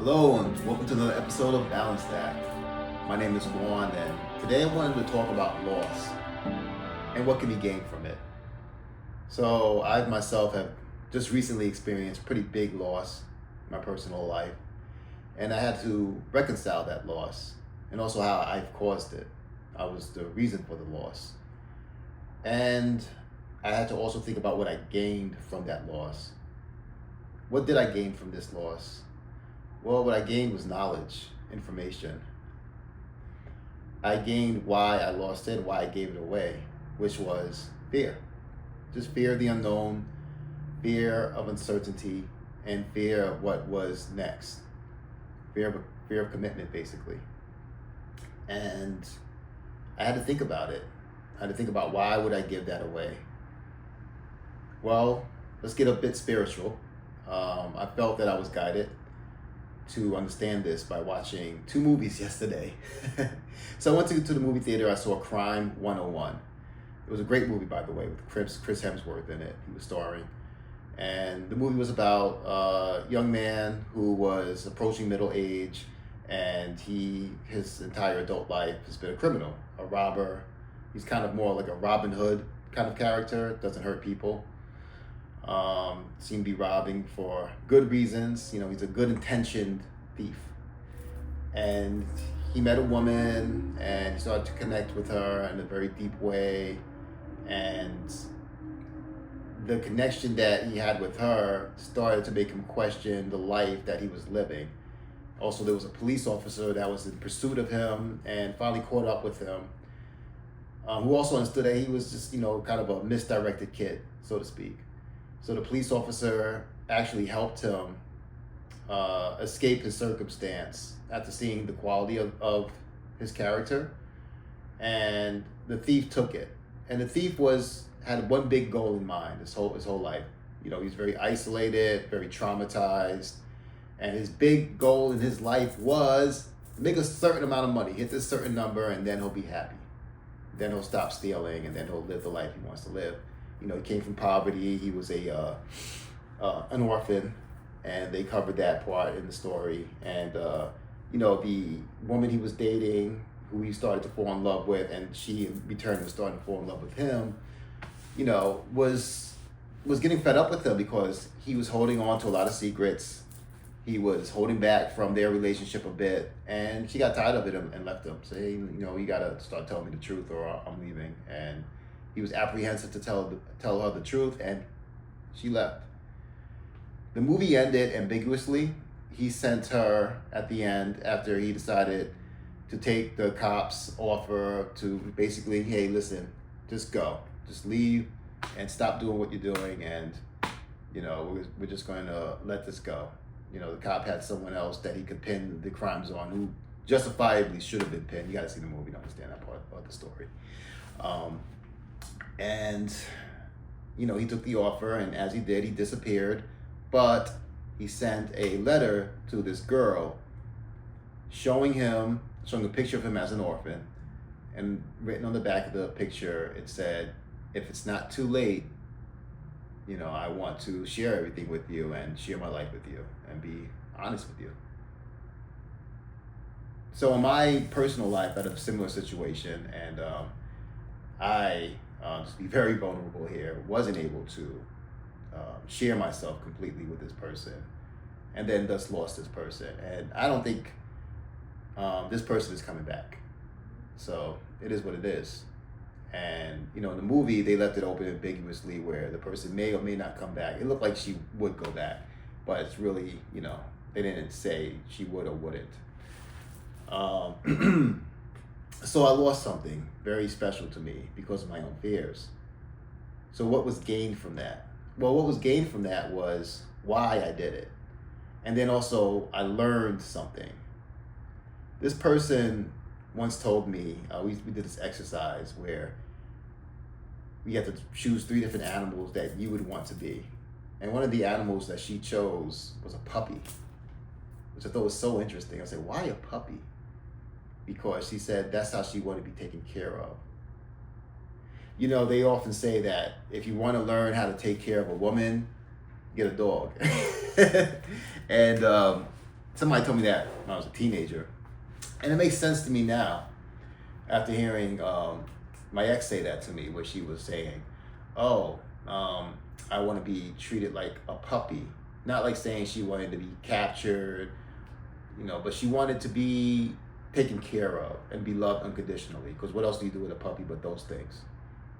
Hello and welcome to another episode of Balance That. My name is Juan and today I wanted to talk about loss and what can be gained from it. So I myself have just recently experienced pretty big loss in my personal life, and I had to reconcile that loss and also how I've caused it. I was the reason for the loss. And I had to also think about what I gained from that loss. What did I gain from this loss? Well, what I gained was knowledge, information. I gained why I lost it, why I gave it away, which was fear. Just fear of the unknown, fear of uncertainty, and fear of what was next. Fear of commitment, basically. And I had to think about it. I had to think about why would I give that away? Well, let's get a bit spiritual. I felt that I was guided to understand this by watching two movies yesterday. So I went to the movie theater. I saw Crime 101. It was a great movie, by the way, with Chris Hemsworth in it. He was starring. And the movie was about a young man who was approaching middle age, and his entire adult life has been a criminal, a robber. He's kind of more like a Robin Hood kind of character, doesn't hurt people. Seemed to be robbing for good reasons. He's a good intentioned thief. And he met a woman and he started to connect with her in a very deep way. And the connection that he had with her started to make him question the life that he was living. Also, there was a police officer that was in pursuit of him and finally caught up with him, who also understood that he was just, kind of a misdirected kid, so to speak. So the police officer actually helped him escape his circumstance after seeing the quality of his character. And the thief took it. And the thief had one big goal in mind his whole life. He's very isolated, very traumatized. And his big goal in his life was to make a certain amount of money, hit this certain number, and then he'll be happy. Then he'll stop stealing, and then he'll live the life he wants to live. He came from poverty. He was an orphan, and they covered that part in the story. And the woman he was dating, who he started to fall in love with, and she in return was starting to fall in love with him, was getting fed up with him because he was holding on to a lot of secrets. He was holding back from their relationship a bit, and she got tired of it and left him. So, hey, you gotta start telling me the truth, or I'm leaving. And he was apprehensive to tell her the truth, and she left. The movie ended ambiguously. He sent her at the end, after he decided to take the cops' offer to basically, hey, listen, just go. Just leave and stop doing what you're doing, and we're just going to let this go. The cop had someone else that he could pin the crimes on, who justifiably should have been pinned. You got to see the movie to understand that part of the story. And he took the offer, and as he did, he disappeared. But he sent a letter to this girl showing a picture of him as an orphan, and written on the back of the picture, it said, if it's not too late, I want to share everything with you and share my life with you and be honest with you. So in my personal life, I had a similar situation, and I, just be very vulnerable here, wasn't able to share myself completely with this person, and then thus lost this person. And I don't think this person is coming back. So it is what it is. And, in the movie, they left it open ambiguously where the person may or may not come back. It looked like she would go back, but it's really, they didn't say she would or wouldn't. So I lost something very special to me because of my own fears. So what was gained from that? Well, what was gained from that was why I did it. And then also I learned something. This person once told me, we did this exercise where we had to choose 3 different animals that you would want to be. And one of the animals that she chose was a puppy, which I thought was so interesting. I said, why a puppy? Because she said that's how she wanted to be taken care of. They often say that if you want to learn how to take care of a woman, get a dog. And Somebody told me that when I was a teenager. And it makes sense to me now after hearing my ex say that to me, where she was saying, oh, I want to be treated like a puppy. Not like saying she wanted to be captured, but she wanted to be taken care of and be loved unconditionally. Because what else do you do with a puppy but those things?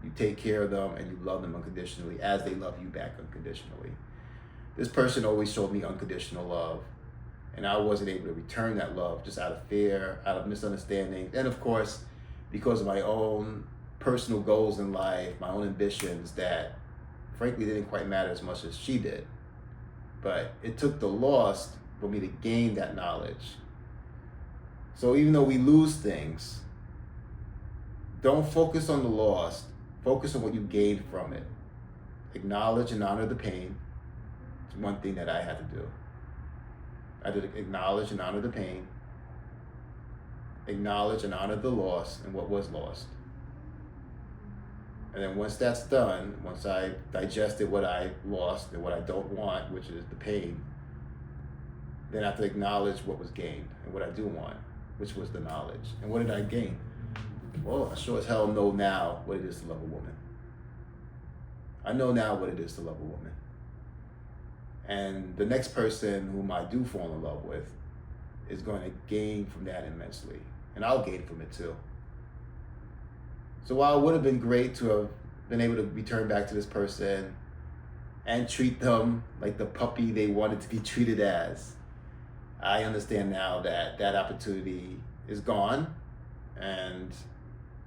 You take care of them and you love them unconditionally as they love you back unconditionally. This person always showed me unconditional love, and I wasn't able to return that love just out of fear, out of misunderstanding, and of course, because of my own personal goals in life, my own ambitions that frankly didn't quite matter as much as she did. But it took the loss for me to gain that knowledge. So even though we lose things, don't focus on the loss, focus on what you gained from it. Acknowledge and honor the pain. It's one thing that I had to do. I did acknowledge and honor the pain, acknowledge and honor the loss and what was lost. And then once that's done, once I digested what I lost and what I don't want, which is the pain, then I have to acknowledge what was gained and what I do want, which was the knowledge. And what did I gain? Well, I sure as hell know now what it is to love a woman. I know now what it is to love a woman. And the next person whom I do fall in love with is going to gain from that immensely. And I'll gain from it too. So while it would have been great to have been able to return back to this person and treat them like the puppy they wanted to be treated as, I understand now that that opportunity is gone and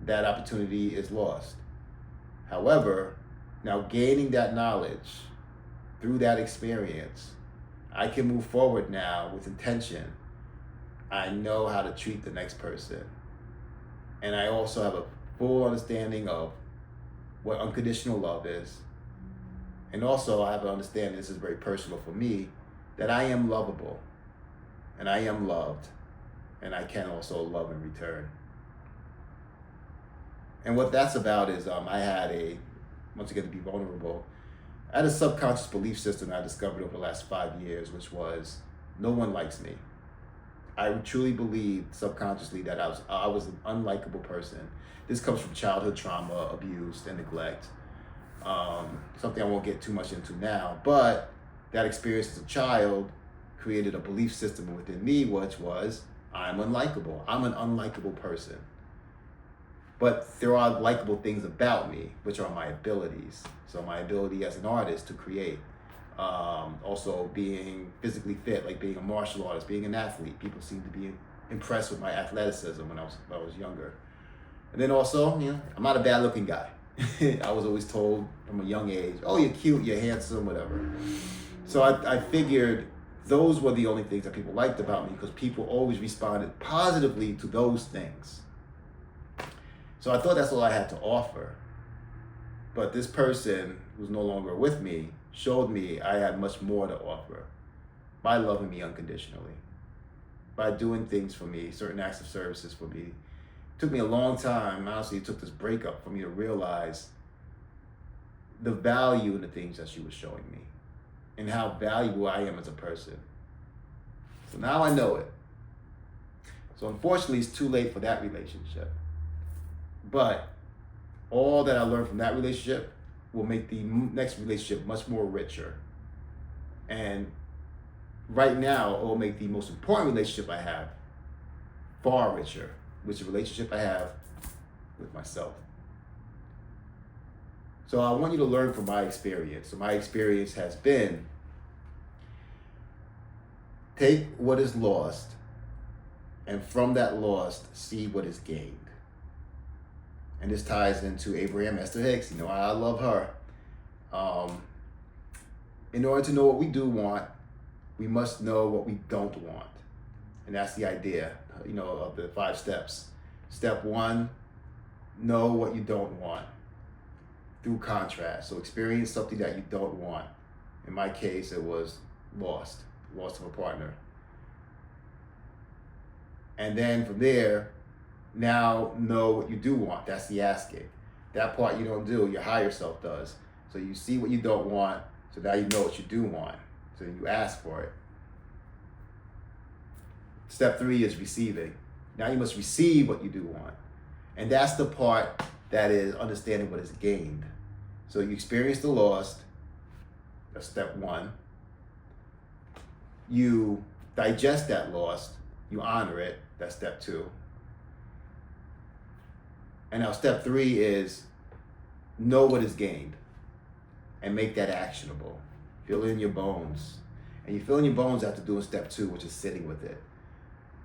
that opportunity is lost. However, now gaining that knowledge through that experience, I can move forward now with intention. I know how to treat the next person. And I also have a full understanding of what unconditional love is. And also I have an understanding, this is very personal for me, that I am lovable and I am loved and I can also love in return. And what that's about is I had once again to be vulnerable, I had a subconscious belief system I discovered over the last 5 years, which was, no one likes me. I truly believed subconsciously that I was an unlikable person. This comes from childhood trauma, abuse, and neglect. Something I won't get too much into now, but that experience as a child created a belief system within me, which was, I'm unlikable. I'm an unlikable person. But there are likable things about me, which are my abilities. So my ability as an artist to create. Also being physically fit, like being a martial artist, being an athlete. People seem to be impressed with my athleticism when I was younger. And then also, I'm not a bad looking guy. I was always told from a young age, oh, you're cute, you're handsome, whatever. So I figured those were the only things that people liked about me because people always responded positively to those things. So I thought that's all I had to offer. But this person who's no longer with me showed me I had much more to offer by loving me unconditionally, by doing things for me, certain acts of services for me. It took me a long time, honestly, it took this breakup for me to realize the value in the things that she was showing me and how valuable I am as a person. So now I know it. So unfortunately, it's too late for that relationship. But all that I learned from that relationship will make the next relationship much more richer. And right now, it will make the most important relationship I have far richer, which is a relationship I have with myself. So I want you to learn from my experience. So my experience has been, take what is lost, and from that lost, see what is gained. And this ties into Abraham Esther Hicks. I love her. In order to know what we do want, we must know what we don't want. And that's the idea, of the 5 steps. Step 1, know what you don't want through contrast. So experience something that you don't want. In my case, it was loss of a partner. And then from there, now know what you do want. That's the asking. That part you don't do, your higher self does. So you see what you don't want, so now you know what you do want. So you ask for it. Step 3 is receiving. Now you must receive what you do want. And that's the part that is understanding what is gained. So you experience the loss, that's step 1. You digest that loss, you honor it, that's step 2. And now step 3 is know what is gained and make that actionable. Feel it in your bones. And you feel in your bones after doing step 2, which is sitting with it.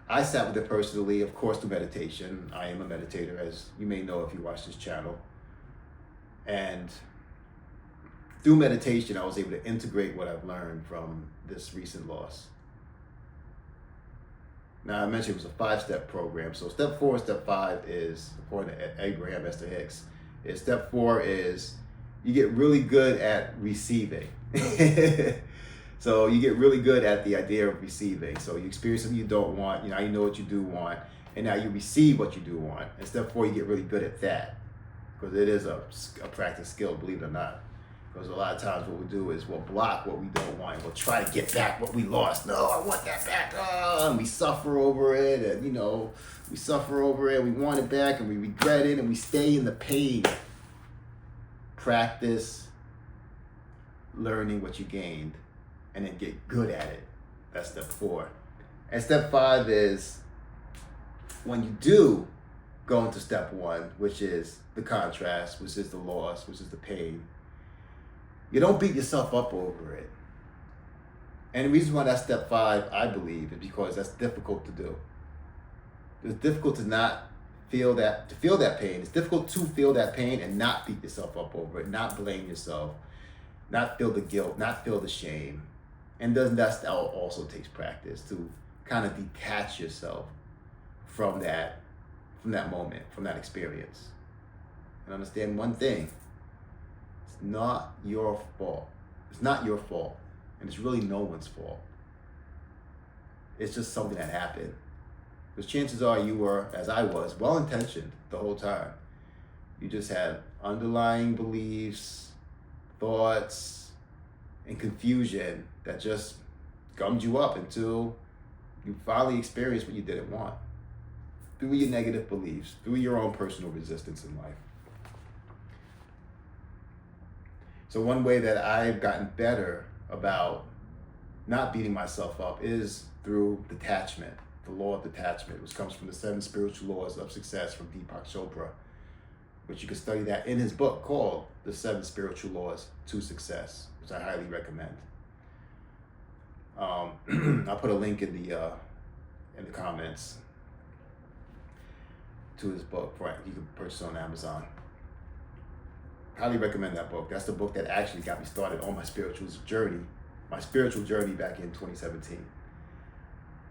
I sat with it personally, of course, through meditation. I am a meditator, as you may know if you watch this channel. And through meditation, I was able to integrate what I've learned from this recent loss. Now, I mentioned it was a 5-step program. So step 4 and step 5 is, according to Abraham Esther Hicks, is step 4 is you get really good at receiving. So you get really good at the idea of receiving. So you experience something you don't want, you know what you do want, and now you receive what you do want. And step 4, you get really good at that, because it is a practice skill, believe it or not. Because a lot of times what we'll do is we'll block what we don't want. We'll try to get back what we lost. No, I want that back. Oh, and we suffer over it, and we suffer over it. We want it back, and we regret it, and we stay in the pain. Practice learning what you gained, and then get good at it. That's step 4. And step 5 is when you do go into step 1, which is the contrast, which is the loss, which is the pain. You don't beat yourself up over it. And the reason why that's step 5, I believe, is because that's difficult to do. It's difficult to not feel that pain. It's difficult to feel that pain and not beat yourself up over it, not blame yourself, not feel the guilt, not feel the shame. And that also takes practice to kind of detach yourself from that moment, from that experience. And understand one thing. It's not your fault. It's not your fault. And it's really no one's fault. It's just something that happened. Because chances are you were, as I was, well-intentioned the whole time. You just had underlying beliefs, thoughts, and confusion that just gummed you up until you finally experienced what you didn't want. Through your negative beliefs, through your own personal resistance in life. So one way that I've gotten better about not beating myself up is through detachment, the law of detachment, which comes from the 7 spiritual laws of success from Deepak Chopra, which you can study that in his book called The 7 Spiritual Laws to Success, which I highly recommend. I'll put a link in the comments to his book. You can purchase it on Amazon. Highly recommend that book. That's the book that actually got me started on my spiritual journey back in 2017.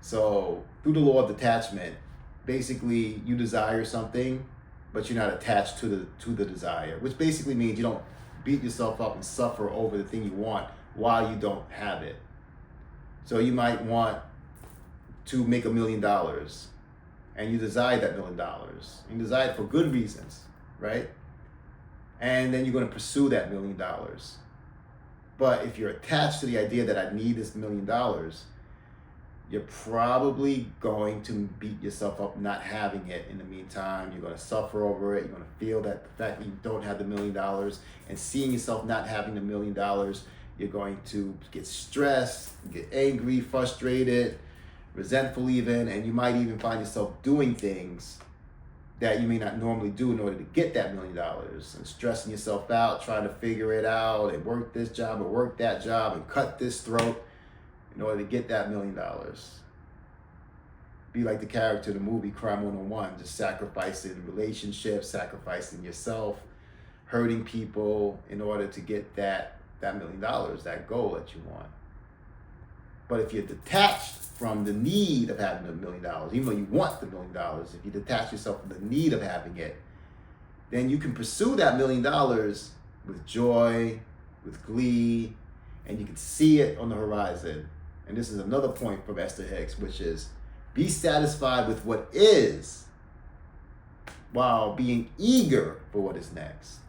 So through the law of detachment, basically you desire something, but you're not attached to the desire, which basically means you don't beat yourself up and suffer over the thing you want while you don't have it. So you might want to make $1 million, and you desire that $1 million. And you desire it for good reasons, right? And then you're going to pursue that $1 million. But if you're attached to the idea that I need this $1 million, you're probably going to beat yourself up not having it in the meantime. You're going to suffer over it. You're going to feel that the fact that you don't have the $1 million and seeing yourself not having the $1 million, you're going to get stressed, get angry, frustrated, resentful even, and you might even find yourself doing things that you may not normally do in order to get that $1 million, and stressing yourself out, trying to figure it out and work this job or work that job and cut this throat in order to get that $1 million. Be like the character in the movie Crime 101, just sacrificing relationships, sacrificing yourself, hurting people in order to get that $1 million, that goal that you want. But if you're detached from the need of having $1 million, even though you want the $1 million, if you detach yourself from the need of having it, then you can pursue that $1 million with joy, with glee, and you can see it on the horizon. And this is another point from Esther Hicks, which is be satisfied with what is while being eager for what is next.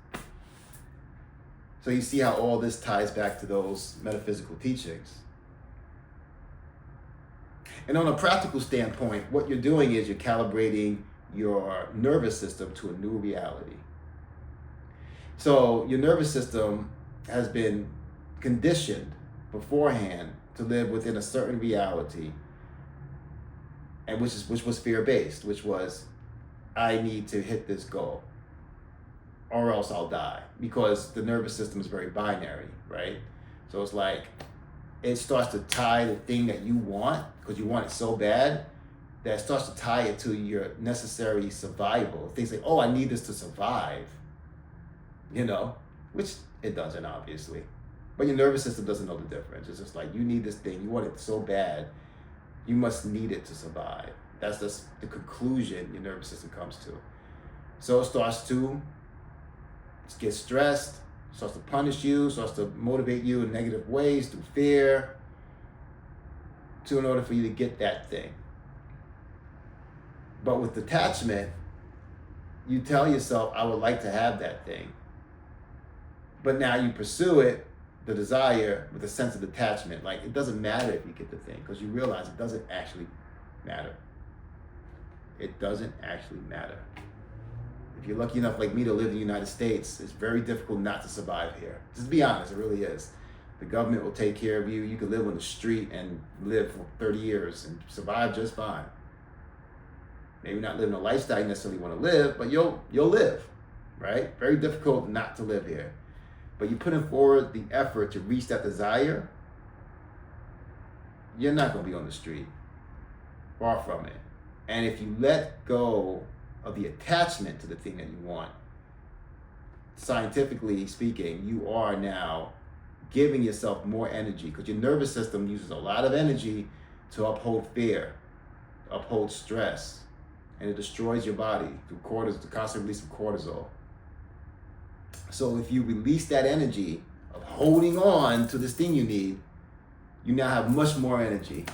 So you see how all this ties back to those metaphysical teachings. And on a practical standpoint, what you're doing is you're calibrating your nervous system to a new reality. So your nervous system has been conditioned beforehand to live within a certain reality, and which was fear-based, which was, I need to hit this goal or else I'll die, because the nervous system is very binary, right? So it's like, it starts to tie the thing that you want, because you want it so bad, that it starts to tie it to your necessary survival. Things like, oh, I need this to survive, which it doesn't, obviously. But your nervous system doesn't know the difference. It's just like, you need this thing, you want it so bad, you must need it to survive. That's just the conclusion your nervous system comes to. So it starts to get stressed, starts to punish you, starts to motivate you in negative ways through fear, in order for you to get that thing. But with detachment, you tell yourself, I would like to have that thing. But now you pursue it, the desire, with a sense of detachment. Like, it doesn't matter if you get the thing, because you realize it doesn't actually matter. It doesn't actually matter. If you're lucky enough like me to live in the United States, it's very difficult not to survive here. Just be honest, it really is. The government will take care of you. You can live on the street and live for 30 years and survive just fine. Maybe not living a lifestyle you necessarily want to live, but you'll live, right? Very difficult not to live here. But you're putting forward the effort to reach that desire, you're not going to be on the street. Far from it. And if you let go of the attachment to the thing that you want, scientifically speaking, you are now giving yourself more energy, because your nervous system uses a lot of energy to uphold fear, uphold stress, and it destroys your body through the constant release of cortisol. So if you release that energy of holding on to this thing you need, you now have much more energy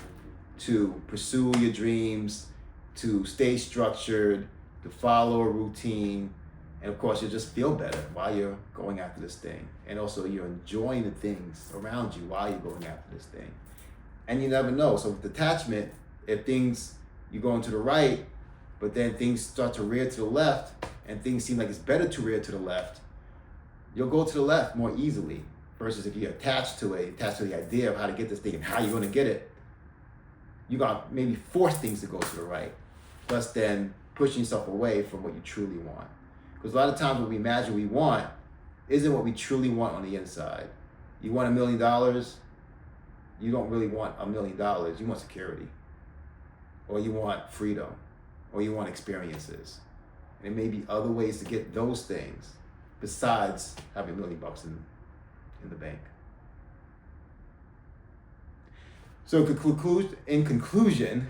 to pursue your dreams, to stay structured, to follow a routine, and of course, you'll just feel better while you're going after this thing. And also, you're enjoying the things around you while you're going after this thing. And you never know. So with detachment, if you're going to the right, but then things start to rear to the left, and things seem like it's better to rear to the left, you'll go to the left more easily. Versus if you're attached to the idea of how to get this thing and how you're going to get it, you got maybe force things to go to the right, thus then pushing yourself away from what you truly want. Because a lot of times what we imagine we want isn't what we truly want on the inside. You want $1 million, you don't really want $1 million, you want security. Or you want freedom, or you want experiences. And there may be other ways to get those things besides having $1 million in the bank. So in conclusion,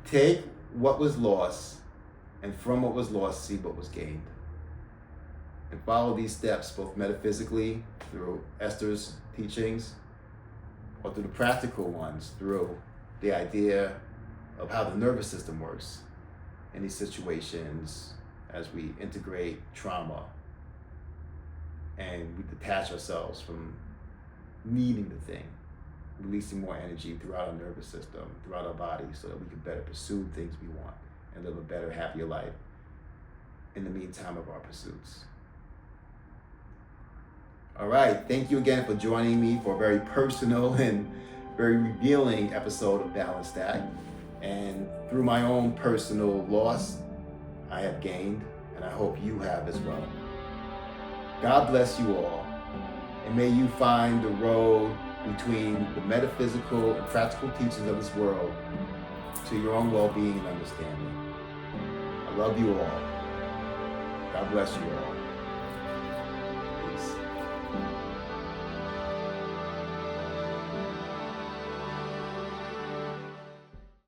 take what was lost, and from what was lost, see what was gained. And follow these steps, both metaphysically, through Esther's teachings, or through the practical ones, through the idea of how the nervous system works in these situations as we integrate trauma and we detach ourselves from needing the thing, releasing more energy throughout our nervous system, throughout our body, so that we can better pursue things we want and live a better, happier life in the meantime of our pursuits. All right, thank you again for joining me for a very personal and very revealing episode of Balanced Act. And through my own personal loss, I have gained, and I hope you have as well. God bless you all, and may you find the road between the metaphysical and practical teachings of this world to your own well-being and understanding. I love you all. God bless you all.